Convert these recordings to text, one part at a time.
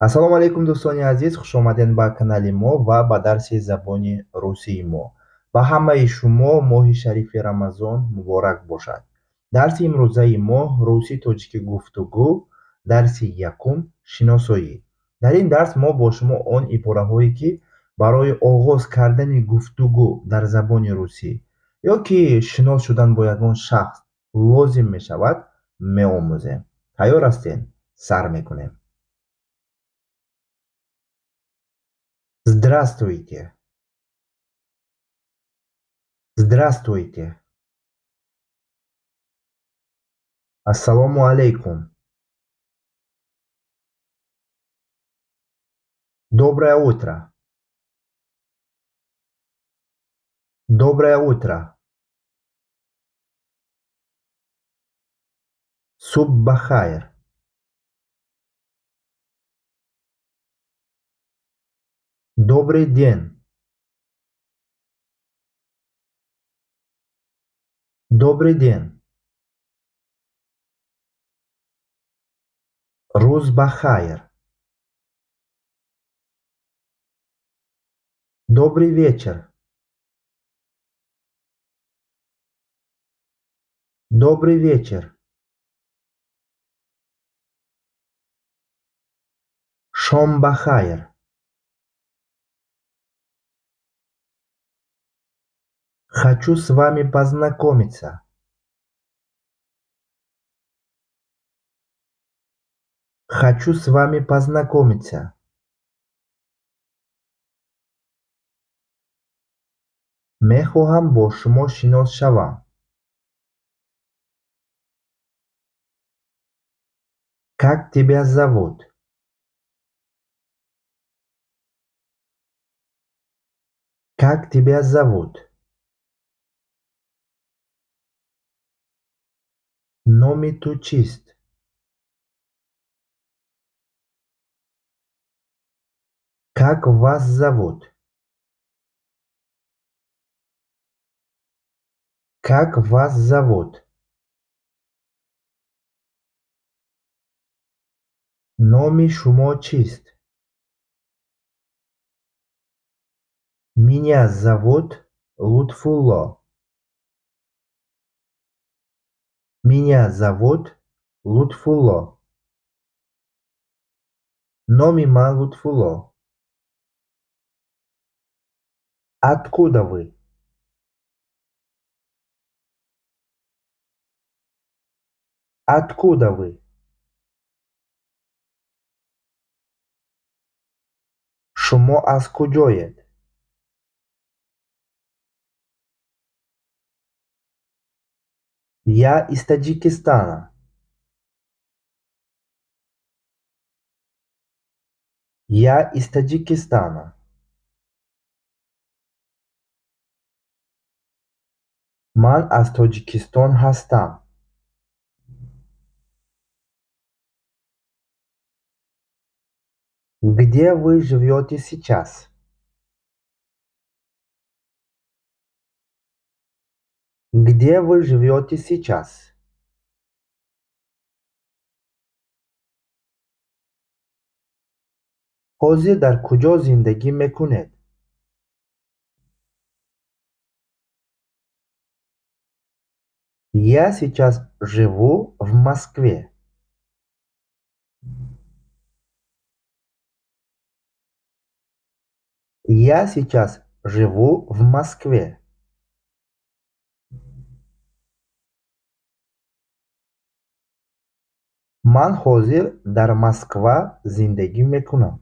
Ассалому алейкум дӯстони азиз, хушомадед ба канали мо ва ба дарси забони русии мо. Ба ҳамаи шумо моҳи шарифи Рамазон муборак бошад. Дарси имрӯзаи мо русӣ тоҷикӣ гуфтугӯ, дарси якум шиносоӣ. Дар ин дарс мо бо шумо он ибораҳое ки барои оғоз кардани гуфтугӯ дар забони русӣ ё ки шинос шудан бо ягон шахс лозим мешавад, меомӯзем. Тайёр ҳастед? Сар мекунем. Здравствуйте. Здравствуйте. Ассалому алейкум. Доброе утро. Доброе утро. Суб бахайр. Добрый день. Добрый день. Руз бахайр. Добрый вечер. Добрый вечер. Шом бахайр. Хочу с вами познакомиться. Хочу с вами познакомиться. мехоҳам бо шумо шинос шавам. Как тебя зовут? Как тебя зовут? Номи ту чист? Как вас зовут? Как вас зовут? Номи шумо чист? Меня зовут Лутфулло. Меня зовут Лутфулло. Номи ман Лутфулло. Откуда вы? Откуда вы? Шумо аз куҷоед? Я из Таҷикистана. Я из Таҷикистана. Ман аз Тоҷикистон ҳастам. Где вы живете сейчас? Где вы живете сейчас? ҳозир дар куҷо зиндагӣ мекунед? Я сейчас живу в Москве. Я сейчас живу в Москве. Ман ҳозир дар Москва зиндагӣ мекунам.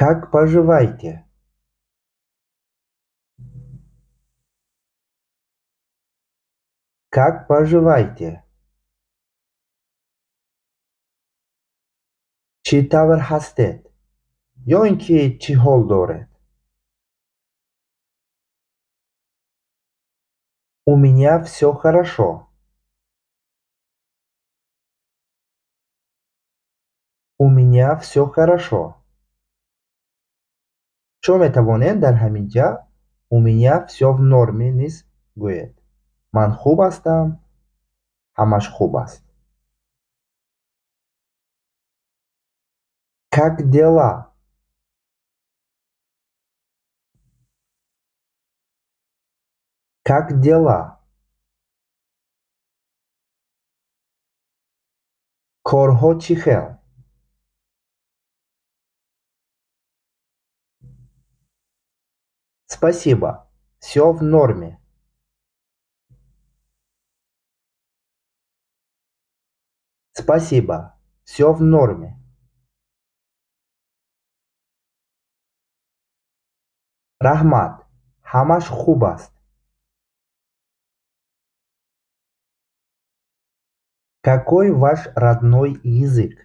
Как поживаете? Как поживаете? Чӣ тавр ҳастед? ё ин ки чӣ ҳол доред? У меня всё хорошо. У меня всё хорошо. Шумо метавонед дар ҳамин ҷа у меня всё в норме низ гӯед. Ман хуб ҳастам, ҳамаш хуб аст. Как дела? Как дела? Корҳо чӣ хел? Спасибо. Всё в норме. Спасибо. Всё в норме. Раҳмат. Ҳамаш хуб аст. Какой ваш родной язык?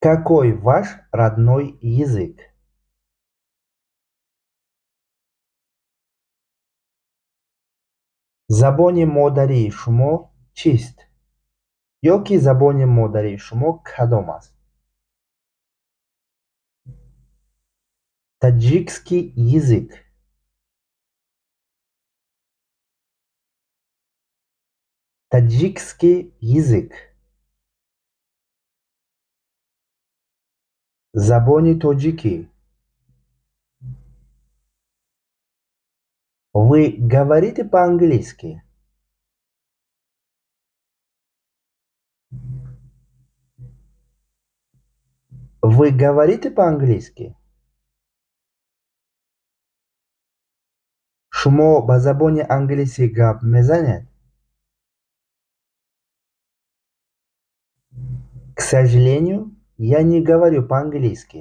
Какой ваш родной язык? Забони модарии шумо чист? Ё ки забони модарии шумо кадом аст? Таҷикский язык. Таҷикский язык. Забони тоҷикӣ. Вы говорите по-английски? Вы говорите по-английски? Шумо ба забони англисӣ гап мезанед? К сожалению, я не говорю по-английски.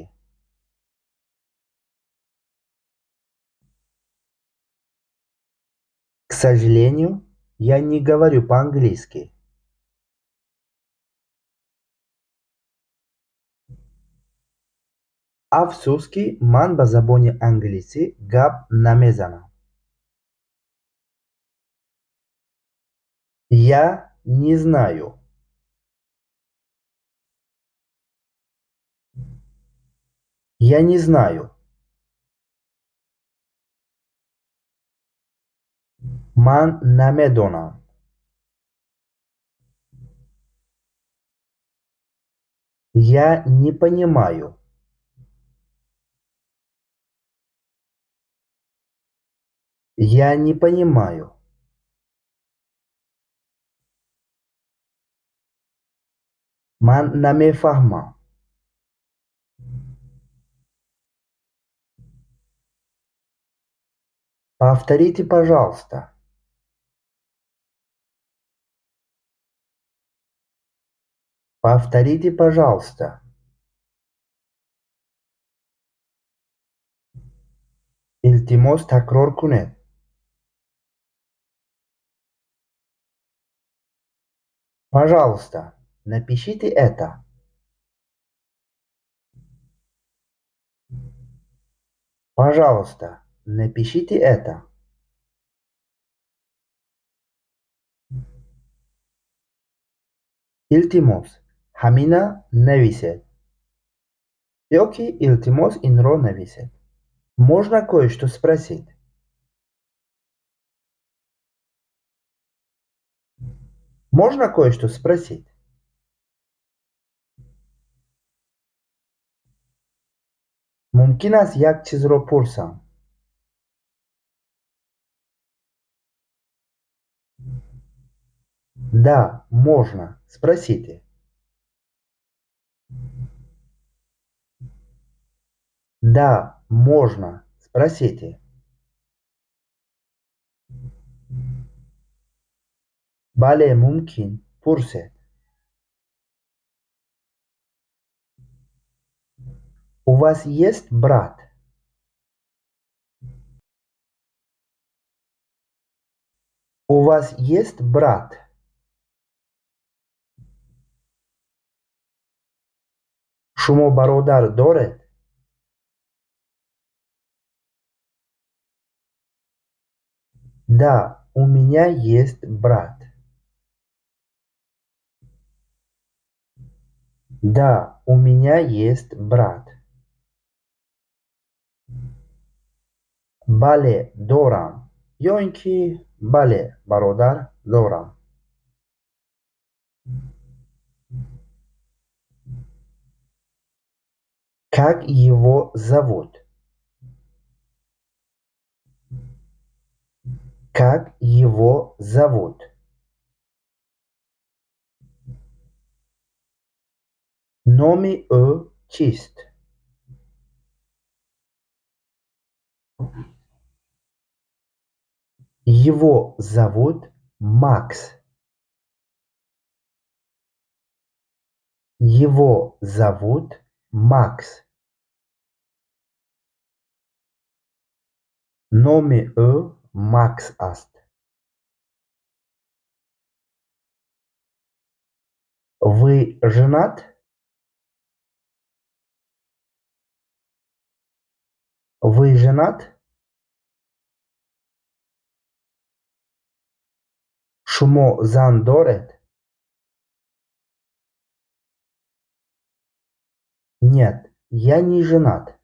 К сожалению, я не говорю по-английски. Афсуски, ман ба забони англисӣ гап намезанам. Я не знаю. Я не знаю. Ман намедонам. Я не понимаю. Я не понимаю. Ман намефаҳмам. Повторите, пожалуйста. Повторите, пожалуйста. Илтимос, такрор кунед. Пожалуйста, напишите это. Пожалуйста, напишите это. Илтимос, ҳамина нависед. Ё ки илтимос инро нависед. Можно кое-что спросить? Можно кое-что спросить? Мумкин аст як чизро пурсам? Да, можно. Спросите. Да, можно. Спросите. Бале, мумкин. Пурсед. У вас есть брат? У вас есть брат? Шумо бародар доред? Да, у меня есть брат. Да, у меня есть брат. Бале, дорам. Ё ин ки бале, бародар дорам. Как его зовут? Как его зовут? Номи ӯ чист? Его зовут Макс. Его зовут Макс. Номи ӯ Макс аст. Вы женат? Вы женат? Шумо зан доред? Нет, я не женат.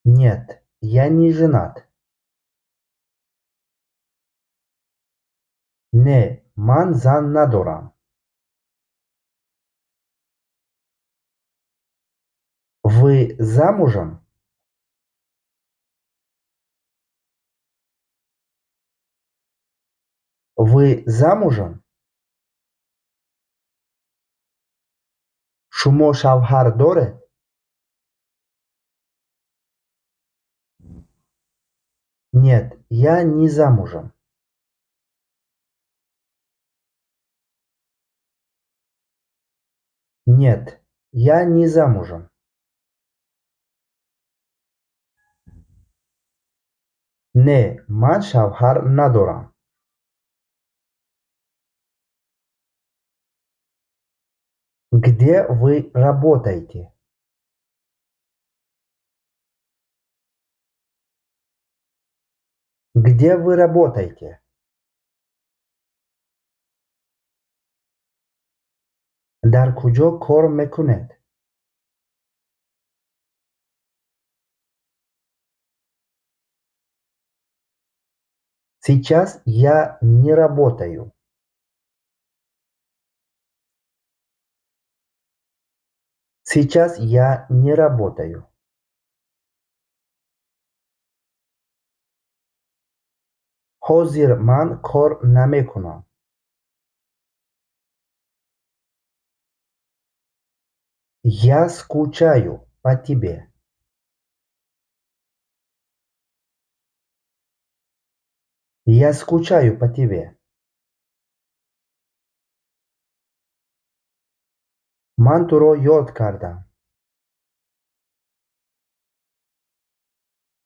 Нет, я не женат. Не, ман зан надорам. Вы замужем? Вы замужем? Шумо шавҳар доред? Нет, я не замужем. Нет, я не замужем. Не, ман шавҳар надорам. Где вы работаете? Где вы работаете? дар куҷо кор мекунед? Сейчас я не работаю. Сейчас я не работаю. ҳозир ман кор намекунам. Я скучаю по тебе. Я скучаю по тебе. Ман туро ёд кардам.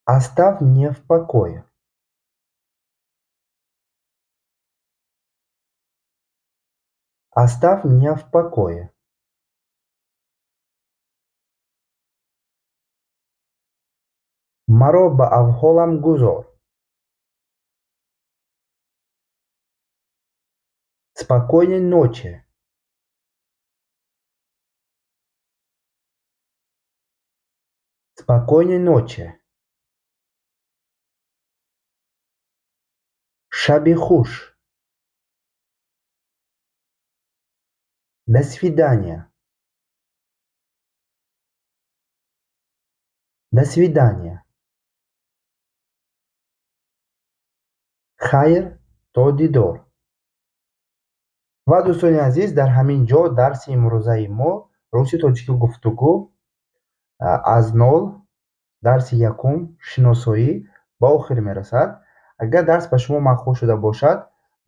Оставь меня в покое. Оставь меня в покое. маро ба авҳолам гузор. Спокойной ночи. Спокойной ночи. Шаби хуш. До свидания. До свидания. хайр, то дидор. ва дӯстони азиз, дар ҳамин ҷо дарси имрӯзаи мо рӯси тоҷикӣ гуфтугӯ аз нол, дарси якум шиносоӣ ба охир мерасад. Агар дарс ба шумо маъқул шуда бошад,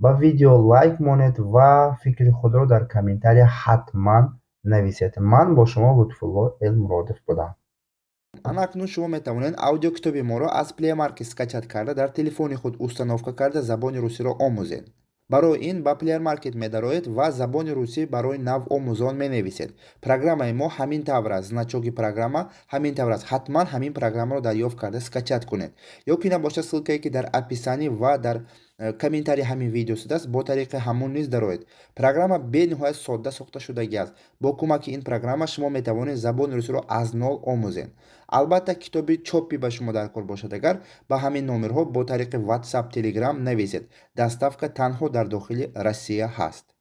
ба видео лайк монед ва фикри худро дар комментария ҳатман нависед. Ман бо шумо лутфулло элмуродов будам. анакнун шумо метавонед аудиокитоби моро аз Play Market скачат карда дар телефони худ установка карда забони русиро омӯзед. барои ин ба Play Market медароед ва забони русӣ барои навомӯзон менависед. Программаи мо ҳамин тавр аст. Значоки программа ҳамин тавр аст. ҳатман ҳамин программаро дарёфт карда скачат кунед. ё ки набошад ссилкае ки дар описанӣ ва дар комментарии ҳамин видео шудааст, бо тариқи ҳамон низ дароед. Программа бениҳоят содда сохта шудагӣ аст. Бо кӯмаки ин программа шумо метавонед забони русиро аз нол омӯзед. албатта китоби чопӣ ба шумо дар кор бошад, агар ба ҳамин номерҳо бо тариқи WhatsApp, Telegram нависед. Доставка танҳо дар дохили Россия ҳаст.